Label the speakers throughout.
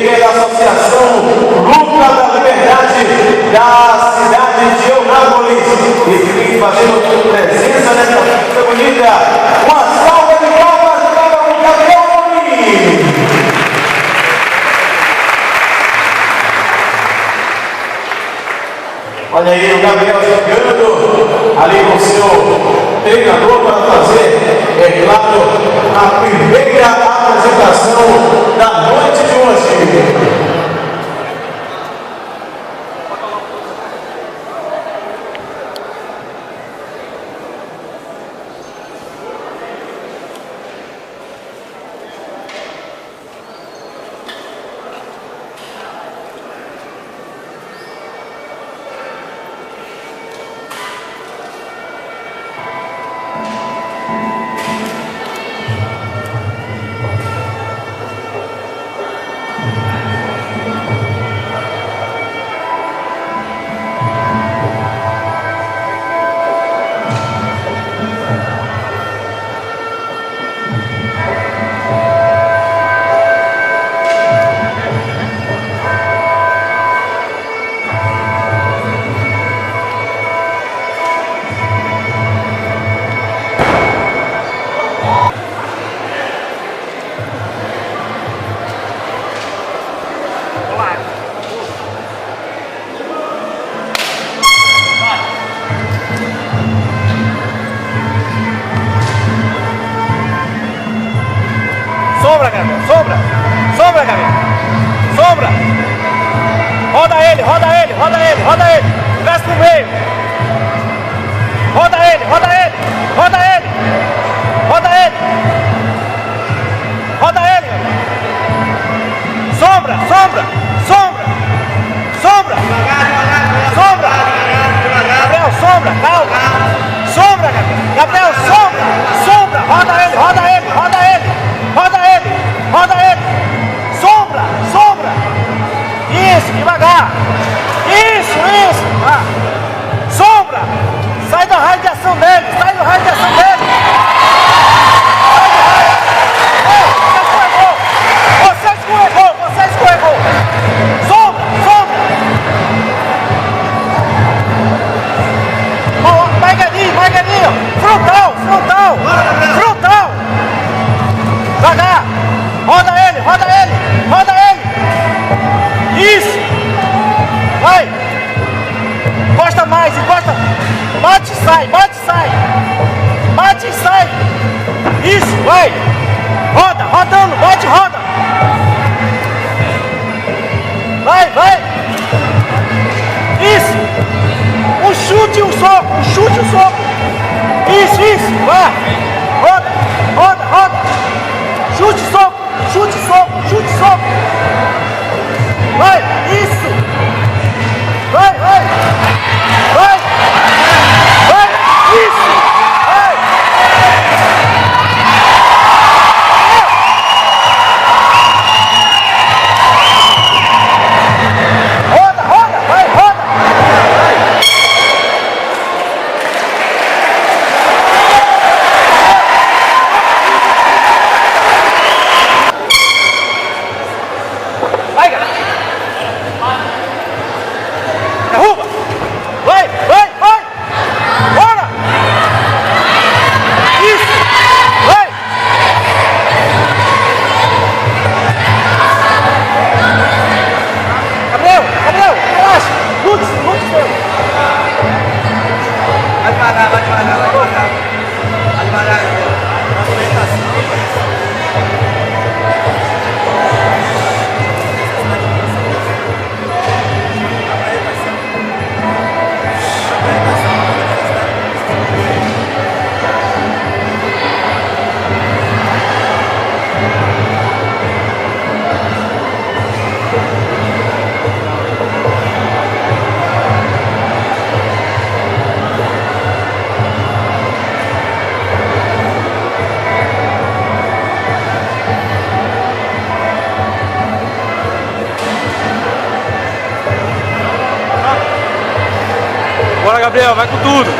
Speaker 1: ele que é da Associação Luta da Liberdade da cidade de Eunápolis, e fazendo presença nessa festa bonita. Uma salva de palmas para o Gabriel Morim. Olha aí o Gabriel chegando ali com o seu treinador para fazer, é claro, a primeira apresentação da noite de hoje.
Speaker 2: Sombra, Gabriel, sombra! Sombra, Gabriel! Sombra! Roda ele, roda ele, roda ele, roda ele! Desce no meio! Roda ele, roda ele! Roda ele! Roda ele! Roda ele, Gabriel! Sombra, sombra! Sombra! Sombra! Sombra! Gabriel, sombra! Calma! Sombra, Gabriel! Gabriel, sombra! Sombra! Roda ele, roda ele, roda ele! Roda ele! Roda ele! Sombra! Sombra! Isso! Devagar! Isso! Isso! Ah. Sombra! Sai da radiação dele! Sai da radiação dele! Você escorregou! Você escorregou! Sombra! Sombra! Maganinho! Frontal! Frontal! Frontal! Devagar! Roda ele! Roda ele! Roda ele! Isso! Vai! Encosta mais! Encosta! Bate e sai! Bate e sai! Bate e sai! Isso! Vai! Roda! Rodando! Bate e roda! Vai! Vai! Isso! Um chute e um soco! Um chute e um soco! Isso! Isso! Vai! Roda! Roda! Roda! Chute, soco! Chute, soco! Chute, soco! Vai! Isso! Vai, vai! Vai! Vai! Isso! Vai! Roda, roda! Vai, roda! Vai, galera! Derruba! Vai, vai, vai! Bora! Isso! Vai! Gabriel, Gabriel, relaxa! Lutz, seu!
Speaker 3: Vai devagar, vai devagar, vai devagar. Vai devagar, movimentação.
Speaker 2: Bora, Gabriel, vai com tudo!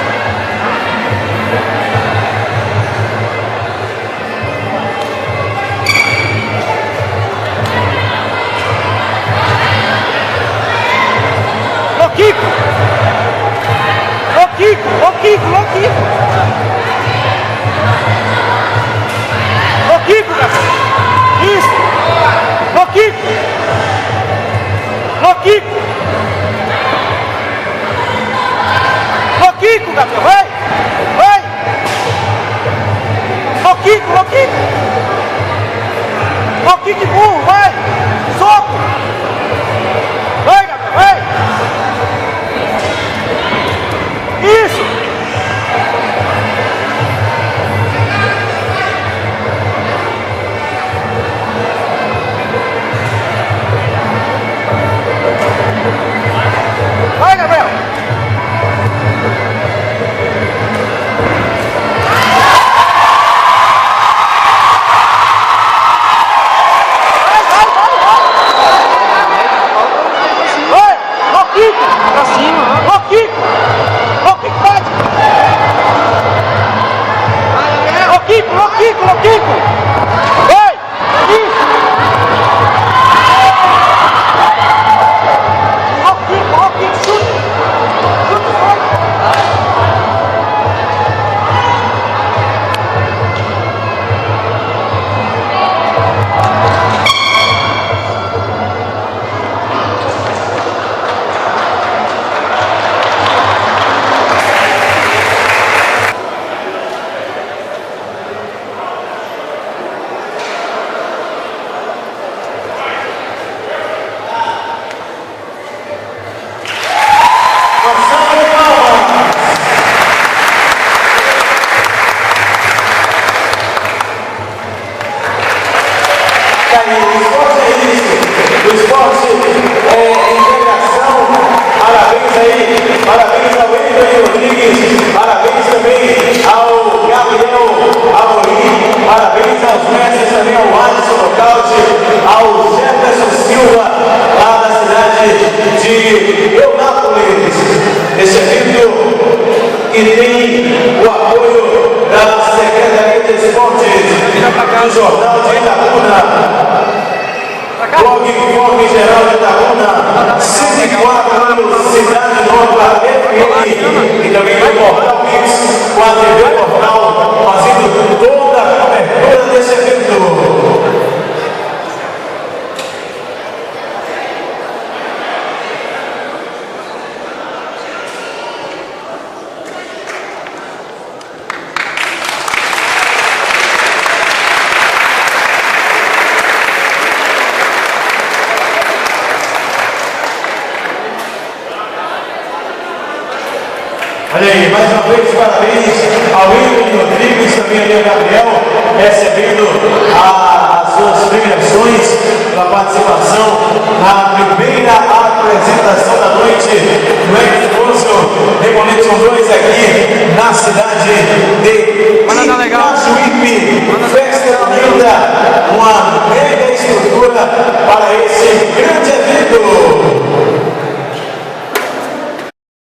Speaker 1: Fog Geral de Itaúna, 104 anos, Cidade Nova, FM, e também o Portal Mix, com a TV Portal, fazendo toda a cobertura desse evento. Olha aí, mais uma vez, parabéns ao Wilton Rodrigues, também ali ao Gabriel, recebendo as suas premiações pela participação na primeira apresentação da noite do Exposion Reconexão 2 aqui na cidade de Itajuípe. Festa unida, uma mega estrutura para esse grande evento.